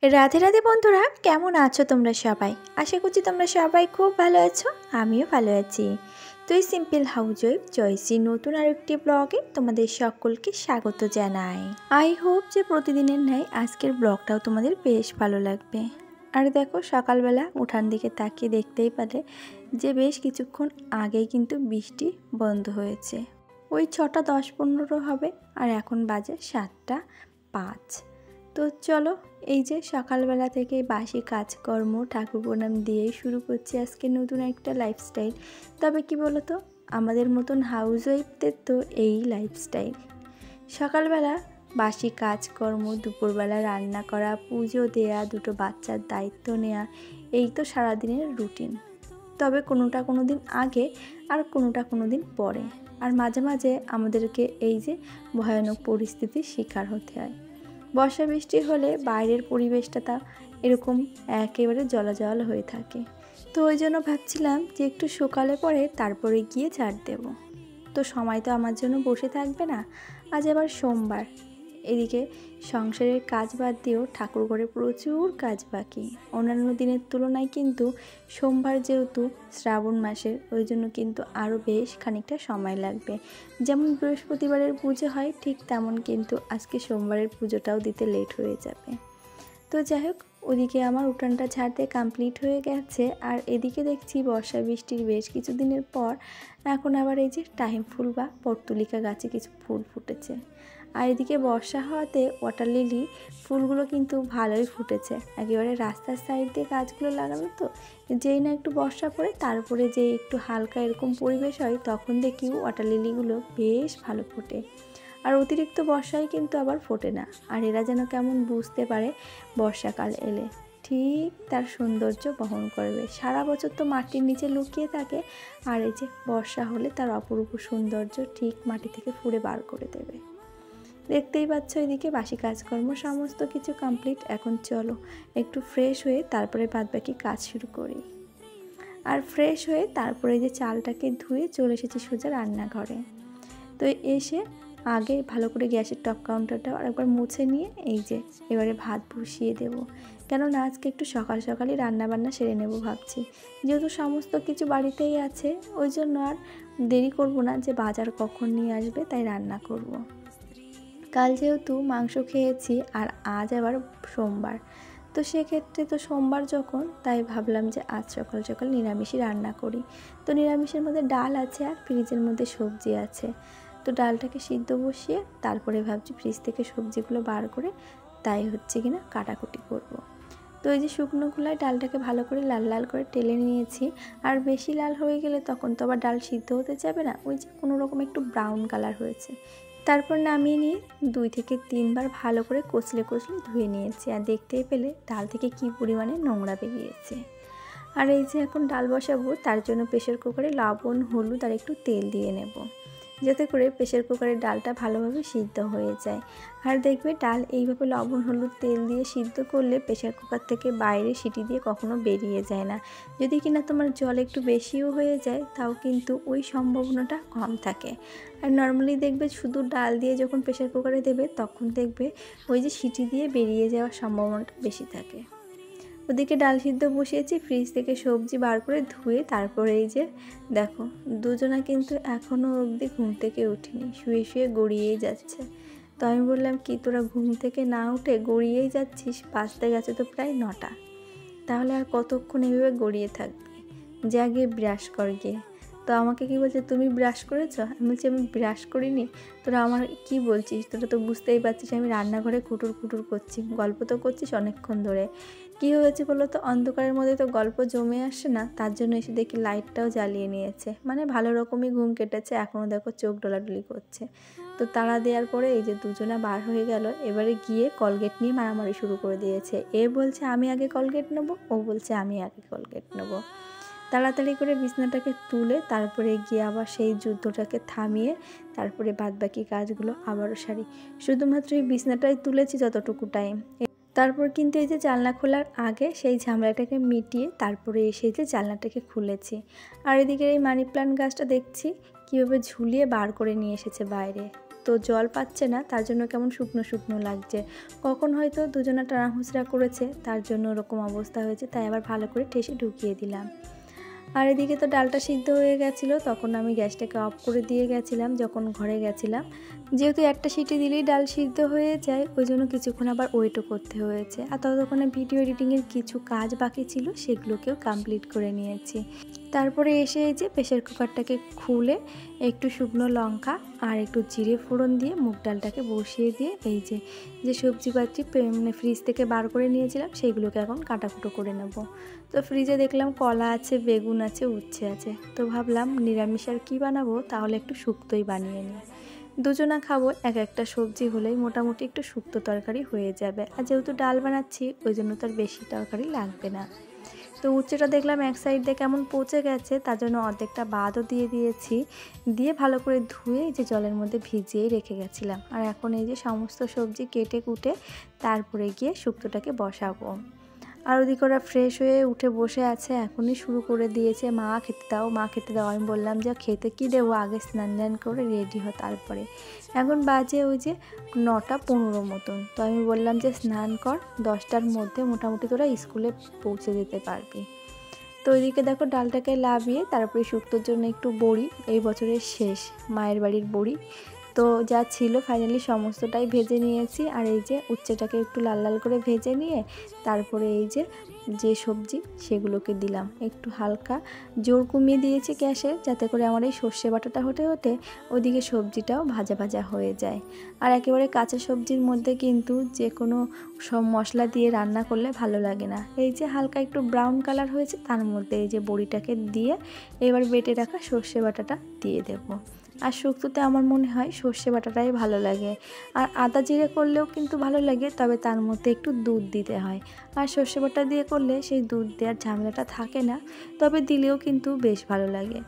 রাধে রাধে বন্ধুরা, কেমন আছো তোমরা সবাই? আশা করছি তোমরা সবাই খুব ভালো আছো, আমিও ভালো আছি। তো এই সিম্পল হাউসওয়াইফ জয়সী নতুন আরেকটি ব্লগে তোমাদের সকলকে স্বাগত জানাই। আই হোপ যে প্রতিদিনের ন্যায় আজকের ব্লগটাও তোমাদের বেশ ভালো লাগবে। আর দেখো, সকালবেলা উঠান দিকে তাকিয়ে দেখতেই পেলে যে বেশ কিছুক্ষণ আগেই কিন্তু বৃষ্টি বন্ধ হয়েছে। ওই 6টা 10-15 হবে, আর এখন বাজে 7টা 5। তো চলো, এই যে সকালবেলা থেকে বাসি কাজকর্ম ঠাকুর প্রণাম দিয়েই শুরু করছি আজকে নতুন একটা লাইফস্টাইল। তবে কি বলো তো, আমাদের মতন হাউসওয়াইফদের তো এই লাইফস্টাইল। সকালবেলা বাসি কাজকর্ম, দুপুরবেলা রান্না করা, পুজো দেয়া, দুটো বাচ্চার দায়িত্ব নেওয়া, এই তো সারাদিনের রুটিন। তবে কোনোটা কোনো দিন আগে আর কোনোটা কোনো দিন পরে, আর মাঝে মাঝে আমাদেরকে এই যে ভয়ানক পরিস্থিতির শিকার হতে হয়। বর্ষা বৃষ্টি হলে বাইরের পরিবেশটা তা এরকম একেবারে জলাজল হয়ে থাকে। তো ওই জন্য ভাবছিলাম যে একটু সকালে পরে তারপরে গিয়ে ঝাড় দেব। তো সময় তো আমার জন্য বসে থাকবে না। আজ আবার সোমবার, এদিকে সংসারের কাজ বাদ দিয়েও ঠাকুর ঘরে প্রচুর কাজ বাকি। অন্যান্য দিনের তুলনায় কিন্তু সোমবার যেহেতু শ্রাবণ মাসের, ওই জন্য কিন্তু আরও বেশ খানিকটা সময় লাগবে। যেমন বৃহস্পতিবারের পুজো হয়, ঠিক তেমন কিন্তু আজকে সোমবারের পুজোটাও দিতে লেট হয়ে যাবে। তো যাই হোক, ওদিকে আমার উঠানটা ঝাড়তে কমপ্লিট হয়ে গেছে। আর এদিকে দেখছি বর্ষা বৃষ্টির বেশ কিছুদিনের পর এখন আবার এই যে টাইম ফুল বা পর্তুলিকা গাছে কিছু ফুল ফুটেছে। আর এদিকে বর্ষা হওয়াতে ওয়াটার লিলি ফুলগুলো কিন্তু ভালোই ফুটেছে। একেবারে রাস্তার সাইড দিয়ে গাছগুলো লাগানো, তো যেই না একটু বর্ষা পড়ে তারপরে যে একটু হালকা এরকম পরিবেশ হয়, তখন দেখি ওয়াটার লিলিগুলো বেশ ভালো ফোটে। আর অতিরিক্ত বর্ষায় কিন্তু আবার ফোটে না। আর এরা যেন কেমন বুঝতে পারে বর্ষাকাল এলে ঠিক তার সৌন্দর্য বহন করবে। সারা বছর তো মাটির নিচে লুকিয়ে থাকে, আর এই যে বর্ষা হলে তার অপরূপ সৌন্দর্য ঠিক মাটি থেকে ফুঁড়ে বার করে দেবে। দেখতেই পাচ্ছ, এদিকে বাসি কাজকর্ম সমস্ত কিছু কমপ্লিট। এখন চলো একটু ফ্রেশ হয়ে তারপরে বাদবাকি কাজ শুরু করি। আর ফ্রেশ হয়ে তারপরে যে চালটাকে ধুয়ে চলে এসেছি সোজা রান্নাঘরে। তো এসে আগে ভালো করে গ্যাসের টপ কাউন্টারটা আরেকবার মুছে নিয়ে এই যে এবারে ভাত বসিয়ে দেব। কেননা আজকে একটু সকাল সকালই রান্নাবান্না সেরে নেব ভাবছি। যেহেতু সমস্ত কিছু বাড়িতেই আছে, ওই জন্য আর দেরি করব না যে বাজার কখন নিয়ে আসবে, তাই রান্না করব। কাল যেহেতু মাংস খেয়েছি, আর আজ আবার সোমবার, তো সেক্ষেত্রে তো সোমবার যখন, তাই ভাবলাম যে আজ সকাল সকাল নিরামিষই রান্না করি। তো নিরামিষের মধ্যে ডাল আছে আর ফ্রিজের মধ্যে সবজি আছে। তো ডালটাকে সিদ্ধ বসিয়ে তারপরে ভাবছি ফ্রিজ থেকে সবজিগুলো বার করে তাই হচ্ছে কিনা কাটাকুটি করব। তো এই যে শুকনো খোলায় ডালটাকে ভালো করে লাল লাল করে টেলে নিয়েছি। আর বেশি লাল হয়ে গেলে তখন তো আবার ডাল সিদ্ধ হতে যাবে না, ওই যে কোনো রকম একটু ব্রাউন কালার হয়েছে। তারপর নামিয়ে নিয়ে 2 থেকে 3 বার ভালো করে কচলে কচলে ধুয়ে নিয়েছি। আর দেখতেই পেলে ডাল থেকে কী পরিমাণে নোংরা বেরিয়েছে। আর এই যে এখন ডাল বসাবো, তার জন্য প্রেসার কুকারে লবণ, হলুদ আর একটু তেল দিয়ে নেব, যাতে করে প্রেসার কুকারের ডালটা ভালোভাবে সিদ্ধ হয়ে যায়। আর দেখবে ডাল এইভাবে লবণ, হলুদ, তেল দিয়ে সিদ্ধ করলে প্রেসার কুকার থেকে বাইরে সিটি দিয়ে কখনো বেরিয়ে যায় না। যদি কিনা তোমার জল একটু বেশিও হয়ে যায়, তাও কিন্তু ওই সম্ভাবনাটা কম থাকে। আর নর্মালি দেখবে শুধু ডাল দিয়ে যখন প্রেসার কুকারে দেবে, তখন দেখবে ওই যে সিটি দিয়ে বেরিয়ে যাওয়ার সম্ভাবনাটা বেশি থাকে। ওদিকে ডাল সিদ্ধ বসিয়েছি, ফ্রিজ থেকে সবজি বার করে ধুয়ে তারপরে এই যে দেখো, দুজনা কিন্তু এখনও অবধি ঘুম থেকে উঠিনি, শুয়ে শুয়ে গড়িয়েই যাচ্ছে। তো আমি বললাম, কি তোরা ঘুম থেকে না উঠে গড়িয়েই যাচ্ছিস? বাজতে গেছে তো প্রায় 9টা, তাহলে আর কতক্ষণ এভাবে গড়িয়ে থাকবি? যা গিয়ে ব্রাশ কর গিয়ে। তো আমাকে কি বলছে, তুমি ব্রাশ করেছো? আমি বলছি আমি ব্রাশ করিনি। তোরা আমার কি বলছিস? তোরা তো বুঝতেই পারছিস আমি রান্নাঘরে কুটুর কুটুর করছি, গল্প তো করছিস অনেকক্ষণ ধরে। কি হয়েছে বলো তো, অন্ধকারের মধ্যে তো গল্প জমে আসে না, তার জন্য এসে দেখি লাইটটাও জ্বালিয়ে নিয়েছে। মানে ভালো রকমই ঘুম কেটেছে, এখনও দেখো চোখ ডোলাডুলি করছে। তো তাড়া দেওয়ার পরে এই যে দুজনা বার হয়ে গেল, এবারে গিয়ে কলগেট নিয়ে মারামারি শুরু করে দিয়েছে। এ বলছে আমি আগে কলগেট নেবো, ও বলছে আমি আগে কলগেট নেবো। তাড়াতাড়ি করে বিছনাটাকে তুলে তারপরে গিয়ে আবার সেই যুদ্ধটাকে থামিয়ে তারপরে বাদবাকি কাজগুলো আবারও সারি। শুধুমাত্র এই বিছনাটাই তুলেছি যতটুকু টাইম। তারপর কিন্তু এই যে জানলা খোলার আগে সেই ঝামেলাটাকে মিটিয়ে তারপরে এসে যে জানলাটাকে খুলেছি। আর এদিকে এই মানি প্ল্যান্ট গাছটা দেখছি কীভাবে ঝুলিয়ে বার করে নিয়ে এসেছে বাইরে। তো তো জল পাচ্ছে না, তার জন্য কেমন শুকনো শুকনো লাগছে। কখন হয়তো দুজনা টানাহুঁচড়া করেছে, তার জন্য ওরকম অবস্থা হয়েছে। তাই আবার ভালো করে ঠেসে ঢুকিয়ে দিলাম। আর এদিকে তো ডালটা সিদ্ধ হয়ে গেছিলো, তখন আমি গ্যাসটাকে অফ করে দিয়ে গেছিলাম যখন ঘরে গেছিলাম। যেহেতু একটা সিটি দিলেই ডাল সিদ্ধ হয়ে যায়, ওই জন্য কিছুক্ষণ আবার ওয়েটও করতে হয়েছে। আর ততক্ষণে ভিডিও এডিটিংয়ের কিছু কাজ বাকি ছিল, সেগুলোকেও কমপ্লিট করে নিয়েছি। তারপরে এসে এই যে প্রেশার কুকারটাকে খুলে একটু শুকনো লঙ্কা আর একটু জিরে ফোড়ন দিয়ে মুগ ডালটাকে বসিয়ে দিয়ে এই যে সবজিপাতি মানে ফ্রিজ থেকে বার করে নিয়েছিলাম, সেইগুলোকে এখন কাটাকুটো করে নেব। তো ফ্রিজে দেখলাম কলা আছে, বেগুন আছে, উচ্ছে আছে। তো ভাবলাম নিরামিষ আর কী বানাবো, তাহলে একটু শুক্তোই বানিয়ে নিই। দুজনা খাবো, এক একটা সবজি হলেই মোটামুটি একটু শুক্তো তরকারি হয়ে যাবে। আর যেহেতু ডাল বানাচ্ছি, ওই জন্য তো আর বেশি তরকারি লাগবে না। তো উচ্ছেটা দেখলাম এক সাইড দিয়ে কেমন পচে গেছে, তার জন্য অর্ধেকটা বাদও দিয়ে দিয়েছি। দিয়ে ভালো করে ধুয়ে এই যে জলের মধ্যে ভিজিয়েই রেখে গেছিলাম। আর এখন এই যে সমস্ত সবজি কেটে কুটে তারপরে গিয়ে শুক্তোটাকে বসাবো। আর ওদিকে ওরা ফ্রেশ হয়ে উঠে বসে আছে, এখনই শুরু করে দিয়েছে মা খেতে দাও, মা খেতে দাও। আমি বললাম যে খেতে কি দেবো, আগে স্নান করে রেডি হ তারপরে। এখন বাজে ওই যে 9:15 মতন। তো আমি বললাম যে স্নান কর, 10টার মধ্যে মোটামুটি তোরা স্কুলে পৌঁছে যেতে পারবি। তো ওইদিকে দেখো ডালটাকে লাভিয়ে তারপরে শুক্তোর জন্য একটু বড়ি, এই বছরের শেষ মায়ের বাড়ির বড়ি তো যা ছিল ফাইনালি সমস্তটাই ভেজে নিয়েছি। আর এই যে উচ্ছেটাকে একটু লাল লাল করে ভেজে নিয়ে তারপরে এই যে সবজি সেগুলোকে দিলাম। একটু হালকা জোর কমিয়ে দিয়েছি গ্যাসে, যাতে করে আমার এই সর্ষে বাটাটা হতে হতে ওদিকে সবজিটাও ভাজা ভাজা হয়ে যায়। আর একেবারে কাঁচা সবজির মধ্যে কিন্তু যে কোনো সব মশলা দিয়ে রান্না করলে ভালো লাগে না। এই যে হালকা একটু ব্রাউন কালার হয়েছে, তার মধ্যে এই যে বড়িটাকে দিয়ে এবার বেটে রাখা সর্ষে বাটাটা দিয়ে দেবো। আর শুক্তোতে আমার মনে হয় সর্ষে বাটাটাই ভালো লাগে। আর আদা জিরে করলেও কিন্তু ভালো লাগে, তবে তার মধ্যে একটু দুধ দিতে হয়। আর সর্ষে বাটা দিয়ে করলে সেই দুধ দেওয়ার ঝামেলাটা থাকে না, তবে দিলেও কিন্তু বেশ ভালো লাগে।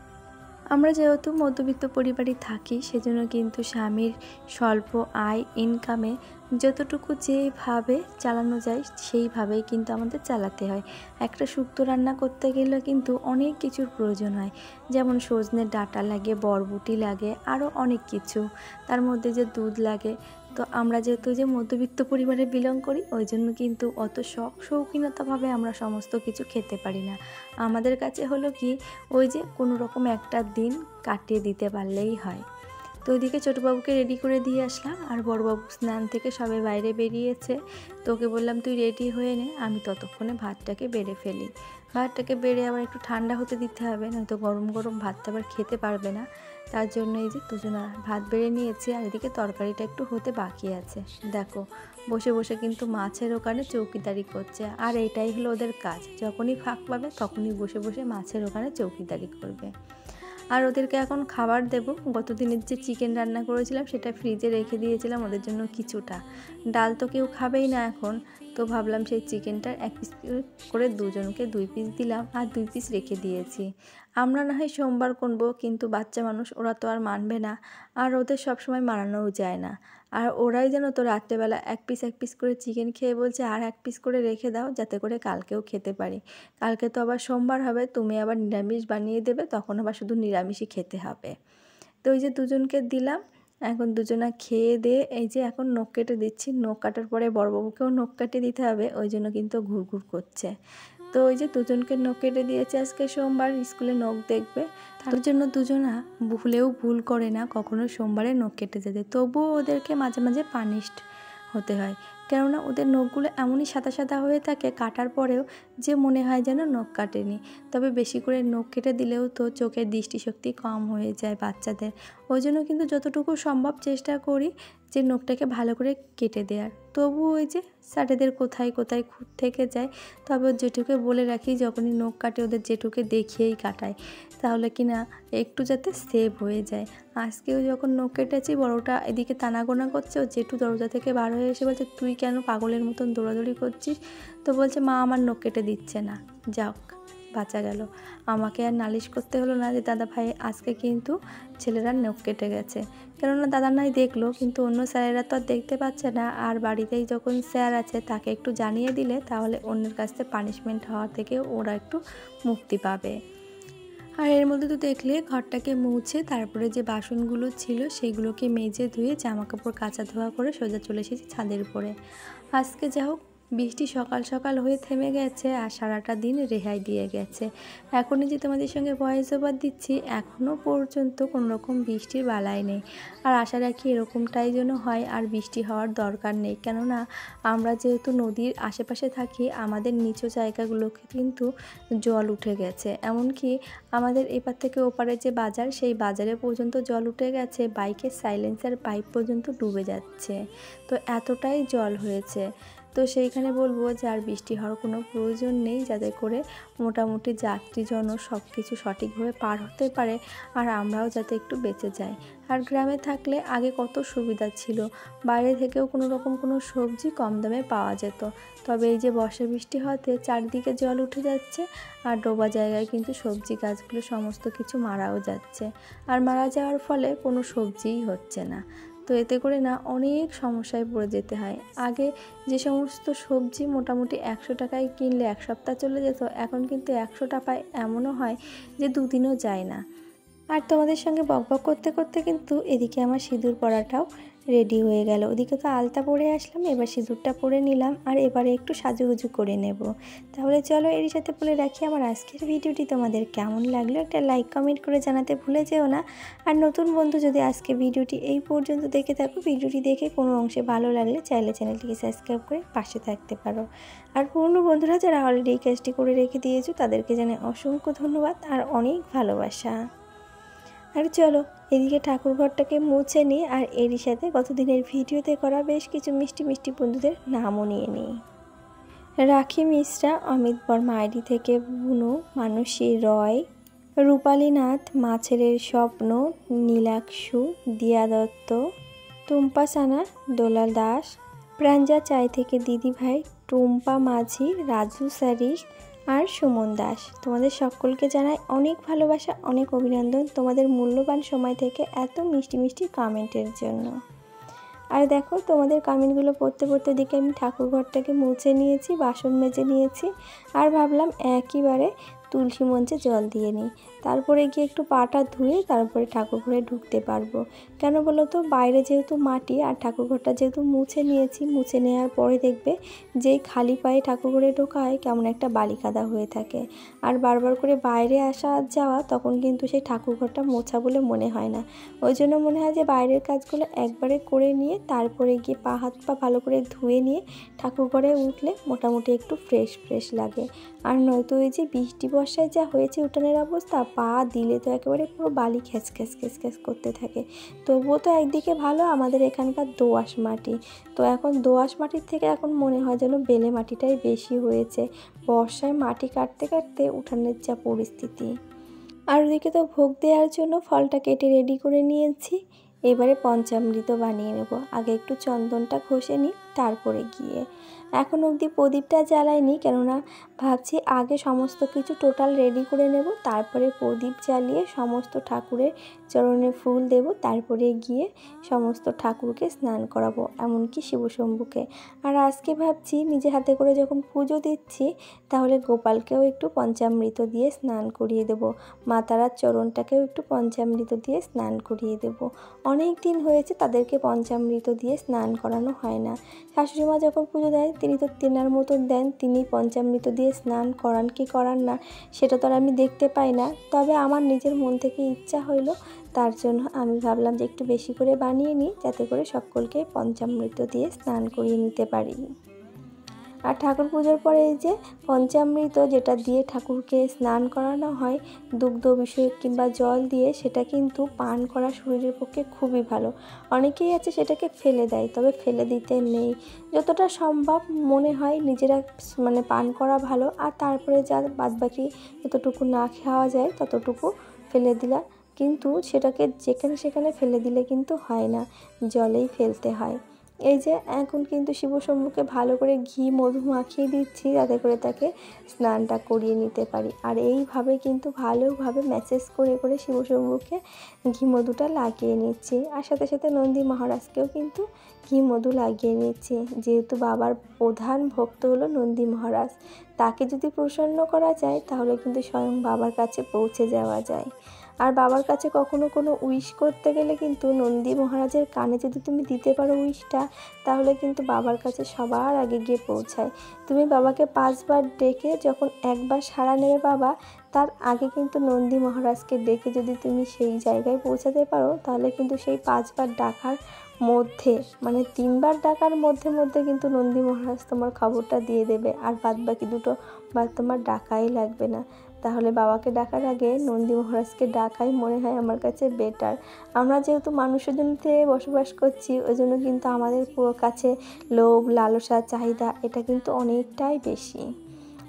আমরা যেহেতু মধ্যবিত্ত পরিবারে থাকি, সেজন্য কিন্তু স্বামীর স্বল্প আয় ইনকামে যতটুকু যেভাবে চালানো যায় সেইভাবেই কিন্তু আমাদের চালাতে হয়। একটা শুক্তো রান্না করতে গেলে কিন্তু অনেক কিছুর প্রয়োজন হয়, যেমন সজনের ডাঁটা লাগে, বরবটি লাগে, আরও অনেক কিছু। তার মধ্যে যে দুধ লাগে। তো আমরা যেহেতু যে মধ্যবিত্ত পরিবারে বিলং করি, ওই জন্য কিন্তু অত শৌখিনতাভাবে আমরা সমস্ত কিছু খেতে পারি না। আমাদের কাছে হলো কি, ওই যে কোনো রকম একটা দিন কাটিয়ে দিতে পারলেই হয়। তো ওইদিকে ছোটোবাবুকে রেডি করে দিয়ে আসলাম, আর বড়োবাবু স্নান থেকে সবে বাইরে বেরিয়েছে। তো ওকে বললাম তুই রেডি হয়ে নে, আমি ততক্ষণে ভাতটাকে বেড়ে ফেলি। ভাতটাকে বেড়ে আবার একটু ঠান্ডা হতে দিতে হবে, নয়তো গরম গরম ভাতটা আবার খেতে পারবে না। তার জন্য এই যে দুজনা ভাত বেড়ে নিয়েছি, আর এদিকে তরকারিটা একটু হতে বাকি আছে। দেখো বসে বসে কিন্তু মাছের ওখানে চৌকিদারি করছে, আর এইটাই হলো ওদের কাজ। যখনই ফাঁক পাবে তখনই বসে বসে মাছের ওখানে চৌকিদারি করবে। আর ওদেরকে এখন খাবার দেব। গতদিনের যে চিকেন রান্না করেছিলাম সেটা ফ্রিজে রেখে দিয়েছিলাম ওদের জন্য কিছুটা। ডাল তো কেউ খাবেই না এখন, তো ভাবলাম সেই চিকেনটার 1 পিস করে দুজনকে 2 পিস দিলাম, আর 2 পিস রেখে দিয়েছি। আমরা না হয় সোমবার করবো, কিন্তু বাচ্চা মানুষ, ওরা তো আর মানবে না, আর ওদের সবসময় মানানোও যায় না। আর ওরাই যেন তো রাত্রেবেলা 1 পিস করে চিকেন খেয়ে বলছে আর 1 পিস করে রেখে দাও, যাতে করে কালকেও খেতে পারি। কালকে তো আবার সোমবার হবে, তুমি আবার নিরামিষ বানিয়ে দেবে, তখন আবার শুধু নিরামিষই খেতে হবে। তো ওই যে দুজনকে দিলাম। এখন দুজনা খেয়ে দিয়ে এই যে এখন নখ কেটে দিচ্ছি। নখ কাটার পরে বড়বাবুকেও নখ কেটে দিতে হবে, ওই জন্য কিন্তু ঘুরঘুর করছে। তো ওই যে দুজনকে নখ কেটে দিয়েছে, আজকে সোমবার স্কুলে নখ দেখবে, তার জন্য দুজনা ভুল করে না কখনো সোমবারে নখ কেটে যেতে। তবুও ওদেরকে মাঝে মাঝে পানিশড হতে হয়, কেননা ওদের নখগুলো এমনই সাদা সাদা হয়ে থাকে কাটার পরেও যে মনে হয় যেন নখ কাটেনি। তবে বেশি করে নখ কেটে দিলেও তো চোখের দৃষ্টিশক্তি কম হয়ে যায় বাচ্চাদের, ওই জন্য কিন্তু যতটুকু সম্ভব চেষ্টা করি যে নখটাকে ভালো করে কেটে দেওয়ার। তবু ওই যে স্যারেদের কোথায় কোথায় খুঁত থেকে যায়, তবে জেঠুকে বলে রাখি যখনই নখ কাটে ওদের জেঠুকে দেখিয়েই কাটায়, তাহলে কি না একটু যাতে সেভ হয়ে যায়। আজকেও যখন নখ কেটেছি, বড়োটা এদিকে তানাগোনা করছে, ও জেঠু দরজা থেকে বার হয়ে এসে বলছে তুই কেন পাগলের মতন দৌড়াদৌড়ি করছিস। তো বলছে মা আমার নখ কেটে দিচ্ছে না। যাক বাঁচা গেল, আমাকে আর নালিশ করতে হলো না যে দাদা ভাই আজকে কিন্তু ছেলেরা নখ কেটে গেছে। কেননা দাদা নয় দেখলো, কিন্তু অন্য স্যারেরা তো আর দেখতে পাচ্ছে না। আর বাড়িতেই যখন স্যার আছে তাকে একটু জানিয়ে দিলে তাহলে অন্যের কাছ থেকে পানিশমেন্ট হওয়া থেকে ওরা একটু মুক্তি পাবে। আর এর মধ্যে তো দেখলে ঘরটাকে মুছে তারপরে যে বাসনগুলো ছিল সেগুলোকে মেজে ধুয়ে জামাকাপড় কাচা ধোয়া করে সোজা চলে এসেছি ছাদের উপরে। আজকে যা হোক বৃষ্টি সকাল সকাল হয়ে থেমে গেছে আর সারাটা দিন রেহাই দিয়ে গেছে। এখনই যে তোমাদের সঙ্গে ভয়েস ওভার দিচ্ছি এখনও পর্যন্ত কোনো রকম বৃষ্টির বালাই নেই। আর আশা রাখি এরকমটাই যেন হয়, আর বৃষ্টি হওয়ার দরকার নেই, কেননা আমরা যেহেতু নদীর আশেপাশে থাকি আমাদের নিচু জায়গাগুলোকে কিন্তু জল উঠে গেছে। এমনকি আমাদের এপার থেকে ওপারে যে বাজার সেই বাজারে পর্যন্ত জল উঠে গেছে, বাইকের সাইলেন্সার পাইপ পর্যন্ত ডুবে যাচ্ছে। তো এতটাই জল হয়েছে। তো সেইখানে বলবো যে আর বৃষ্টি হওয়ার কোনো প্রয়োজন নেই, যাতে করে মোটামুটি যাত্রীজন সব কিছু সঠিকভাবে পার হতে পারে আর আমরাও যাতে একটু বেঁচে যাই। আর গ্রামে থাকলে আগে কত সুবিধা ছিল, বাইরে থেকেও কোনো রকম কোনো সবজি কম দামে পাওয়া যেত। তবে এই যে বর্ষা বৃষ্টি হতে চারদিকে জল উঠে যাচ্ছে আর ডোবা জায়গায় কিন্তু সবজি গাছগুলো সমস্ত কিছু মারাও যাচ্ছে। আর মারা যাওয়ার ফলে কোনো সবজিই হচ্ছে না। তো এতে করে না অনেক সমস্যায় পড়ে যেতে হয়। আগে যে সমস্ত সবজি মোটামুটি 100 টাকায় কিনলে এক সপ্তাহ চলে যেত, এখন কিন্তু 100 টাকায় এমনও হয় যে দুদিনও যায় না। আর তোমাদের সঙ্গে বকবক করতে করতে কিন্তু এদিকে আমার সিঁদুর পরাটাও রেডি হয়ে গেল। ওদিকে তো আলতা পরে আসলাম, এবার সিঁদুরটা পরে নিলাম আর এবারে একটু সাজুগুজু করে নেব। তাহলে চলো এর সাথে বলে রাখি আমার আজকের ভিডিওটি তোমাদের কেমন লাগলো একটা লাইক কমেন্ট করে জানাতে ভুলে যেও না। আর নতুন বন্ধু যদি আজকে ভিডিওটি এই পর্যন্ত দেখে থাকো, ভিডিওটি দেখে কোনো অংশে ভালো লাগলে চাইলে চ্যানেলটিকে সাবস্ক্রাইব করে পাশে থাকতে পারো। আর পুরনো বন্ধুরা যারা অলরেডি এই কাজটি করে রেখে দিয়েছো তাদেরকে জানাই অসংখ্য ধন্যবাদ আর অনেক ভালোবাসা। আর চলো এদিকে ঠাকুরঘরটাকে মুছে নিই আর এরই সাথে গতদিনের ভিডিওতে করা বেশ কিছু মিষ্টি মিষ্টি বন্ধুদের নামও নিয়ে নিই। রাখি মিশ্রা, অমিত বর্মা আইডি থেকে বুনু, মানসী রয়, রূপালী নাথ, মা ছেলের স্বপ্ন, নীলাক্ষু, দিয়া দত্ত, টুম্পা সানা, দোলাল দাস, প্রাঞ্জা চাই থেকে দিদি ভাই, টুম্পা মাঝি, রাজু সারিস আর সুমন দাস। তোমাদের সকলকে জানাই অনেক ভালোবাসা, অনেক অভিনন্দন তোমাদের মূল্যবান সময় থেকে এত মিষ্টি মিষ্টি কমেন্টের জন্য। আর দেখো তোমাদের কমেন্টগুলো পড়তে পড়তে দিকে আমি ঠাকুরঘরটাকে মুছে নিয়েছি, বাসন মেজে নিয়েছি আর ভাবলাম একইবারে তুলসী মঞ্চে জল দিয়ে নিই, তারপরে গিয়ে একটু পাটা ধুয়ে তারপরে ঠাকুরঘরে ঢুকতে পারবো। কেন বলো তো, বাইরে যেহেতু মাটি আর ঠাকুরঘরটা যেহেতু মুছে নিয়েছি, মুছে নেওয়ার পরে দেখবে যেই খালি পায়ে ঠাকুরঘরে ঢোকা হয় কেমন একটা বালি কাদা হয়ে থাকে। আর বারবার করে বাইরে আসা যাওয়া তখন কিন্তু সেই ঠাকুরঘরটা মোছা বলে মনে হয় না। ওই জন্য মনে হয় যে বাইরের কাজগুলো একবারে করে নিয়ে তারপরে গিয়ে পা হাত পা ভালো করে ধুয়ে নিয়ে ঠাকুরঘরে উঠলে মোটামুটি একটু ফ্রেশ ফ্রেশ লাগে। আর নয়তো ওই যে বৃষ্টি বর্ষায় যা হয়েছে উঠানের অবস্থা, পা দিলে তো একেবারে পুরো বালি খ্যাচ খ্যাচ খ্যাচ খ্যাচ করতে থাকে। তবুও তো একদিকে ভালো আমাদের এখানকার দোআঁশ মাটি, তো এখন দোআঁশ মাটির থেকে এখন মনে হয় যেন বেলে মাটিটাই বেশি হয়েছে। বর্ষায় মাটি কাটতে কাটতে উঠানের যা পরিস্থিতি। আর ওদিকে তো ভোগ দেওয়ার জন্য ফলটা কেটে রেডি করে নিয়েছি, এবারে পঞ্চামৃত বানিয়ে নেব। আগে একটু চন্দনটা ঘষে নিই, তারপরে গিয়ে এখন অবধি প্রদীপটা জ্বালাইনি, কেননা ভাবছি আগে সমস্ত কিছু টোটাল রেডি করে নেব, তারপরে প্রদীপ জ্বালিয়ে সমস্ত ঠাকুরের চরণে ফুল দেব, তারপরে গিয়ে সমস্ত ঠাকুরকে স্নান করাবো, এমনকি শিবশম্ভুকে। আর আজকে ভাবছি নিজে হাতে করে যখন পুজো দিচ্ছি তাহলে গোপালকেও একটু পঞ্চামৃত দিয়ে স্নান করিয়ে দেব, মা তারার চরণটাকেও একটু পঞ্চামৃত দিয়ে স্নান করিয়ে দেব। অনেক দিন হয়েছে তাদেরকে পঞ্চামৃত দিয়ে স্নান করানো হয় না। শাশুড়ি মা যখন পুজো দেয় তিনি তো তেনার মতন দেন, তিনি পঞ্চামৃত দিয়ে স্নান করান কি করান না সেটা তো আর আমি দেখতে পাই না। তবে আমার নিজের মন থেকে ইচ্ছা হইলো, তার জন্য আমি ভাবলাম যে একটু বেশি করে বানিয়ে নিই, যাতে করে সকলকে পঞ্চামৃত দিয়ে স্নান করিয়ে নিতে পারি। আর ঠাকুর পুজোর পরে এই যে পঞ্চামৃত যেটা দিয়ে ঠাকুরকে স্নান করানো হয় দুগ্ধ অভিষেক কিংবা জল দিয়ে, সেটা কিন্তু পান করা শরীরের পক্ষে খুবই ভালো। অনেকেই আছে সেটাকে ফেলে দেয়, তবে ফেলে দিতে নেই। যতটা সম্ভব মনে হয় নিজেরা পান করা ভালো, আর তারপরে যা বাদবাকি যতটুকু না খাওয়া যায় ততটুকু ফেলে দিলা, কিন্তু সেটাকে যেখানে সেখানে ফেলে দিলে কিন্তু হয় না, জলেই ফেলতে হয়। এই যে এখন কিন্তু শিবশম্ভুকে ভালো করে ঘি মধু মাখিয়ে দিচ্ছি, যাতে করে তাকে স্নানটা করিয়ে নিতে পারি। আর এইভাবে কিন্তু ভালোভাবে ম্যাসেজ করে করে শিবশম্ভুকে ঘি মধুটা লাগিয়ে নিচ্ছি। আর সাথে সাথে নন্দী মহারাজকেও কিন্তু ঘি মধু লাগিয়ে নিচ্ছি, যেহেতু বাবার প্রধান ভক্ত হলো নন্দী মহারাজ। তাকে যদি প্রসন্ন করা যায় তাহলে কিন্তু স্বয়ং বাবার কাছে পৌঁছে যাওয়া যায়। আর বাবার কাছে কখনো কোনো উইশ করতে গেলে কিন্তু নন্দী মহারাজের কানে যদি তুমি দিতে পারো উইশটা, তাহলে কিন্তু বাবার কাছে সবার আগে গিয়ে পৌঁছায়। তুমি বাবাকে 5 বার ডেকে যখন একবার সাড়া নেবে বাবা, তার আগে কিন্তু নন্দী মহারাজকে ডেকে যদি তুমি সেই জায়গায় পৌঁছাতে পারো, তাহলে কিন্তু সেই 5 বার ডাকার মধ্যে, মানে 3 বার ডাকার মধ্যে মধ্যে কিন্তু নন্দী মহারাজ তোমার খবরটা দিয়ে দেবে। আর বাদবাকি 2টো বার তোমার ডাকাই লাগবে না। তাহলে বাবাকে ডাকার আগে নন্দী মহারাজকে ডাকাই মনে হয় আমার কাছে বেটার। আমরা যেহেতু মানুষের জন্যতে বসবাস করছি, ওই জন্য কিন্তু আমাদের কাছে লোভ, লালসা, চাহিদা এটা কিন্তু অনেকটাই বেশি।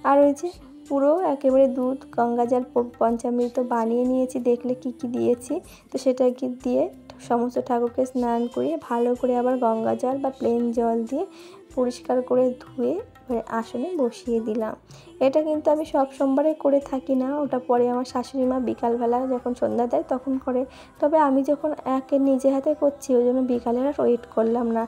আর ওই যে পুরো একেবারে দুধ, গঙ্গাজল, পঞ্চামৃত বানিয়ে নিয়েছি, দেখলে কি কি দিয়েছি। তো সেটা দিয়ে সমস্ত ঠাকুরকে স্নান করিয়ে ভালো করে আবার গঙ্গা জল বা প্লেন জল দিয়ে পরিষ্কার করে ধুয়ে আসনে বসিয়ে দিলাম। এটা কিন্তু আমি সব সোমবারে করে থাকি না, ওটা পরে আমার শাশুড়ি মা বিকালবেলা যখন সন্ধ্যা দেয় তখন করে। তবে আমি যখন নিজে হাতে করছি, ওই জন্য বিকালে আর ওয়েট করলাম না,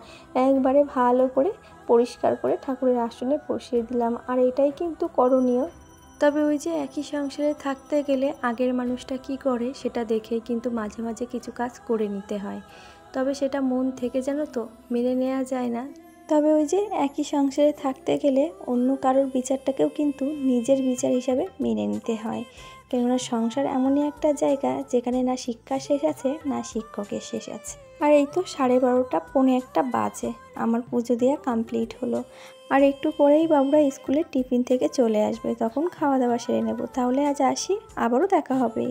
একবারে ভালো করে পরিষ্কার করে ঠাকুরের আসনে বসিয়ে দিলাম। আর এটাই কিন্তু করণীয়। তবে ওই যে একই সংসারে থাকতে গেলে আগের মানুষটা কি করে সেটা দেখেই কিন্তু মাঝে মাঝে কিছু কাজ করে নিতে হয়। তবে সেটা মন থেকে জানো তো মেনে নেওয়া যায় না। তবে ওই যে একই সংসারে থাকতে গেলে অন্য কারোর বিচারটাকেও কিন্তু নিজের বিচার হিসাবে মেনে নিতে হয়। কেননা সংসার এমনই একটা জায়গা যেখানে না শিক্ষা শেষ আছে, না শিক্ষকের শেষ আছে। আর এই তো 12:30 পৌনে 1 বাজে, আমার পুজো দেওয়া কমপ্লিট হলো। আর একটু পরেই বাবুরা স্কুলের টিফিন থেকে চলে আসবে, তখন খাওয়া দাওয়া সেরে নেব। তাহলে আজ আসি, আবারও দেখা হবে।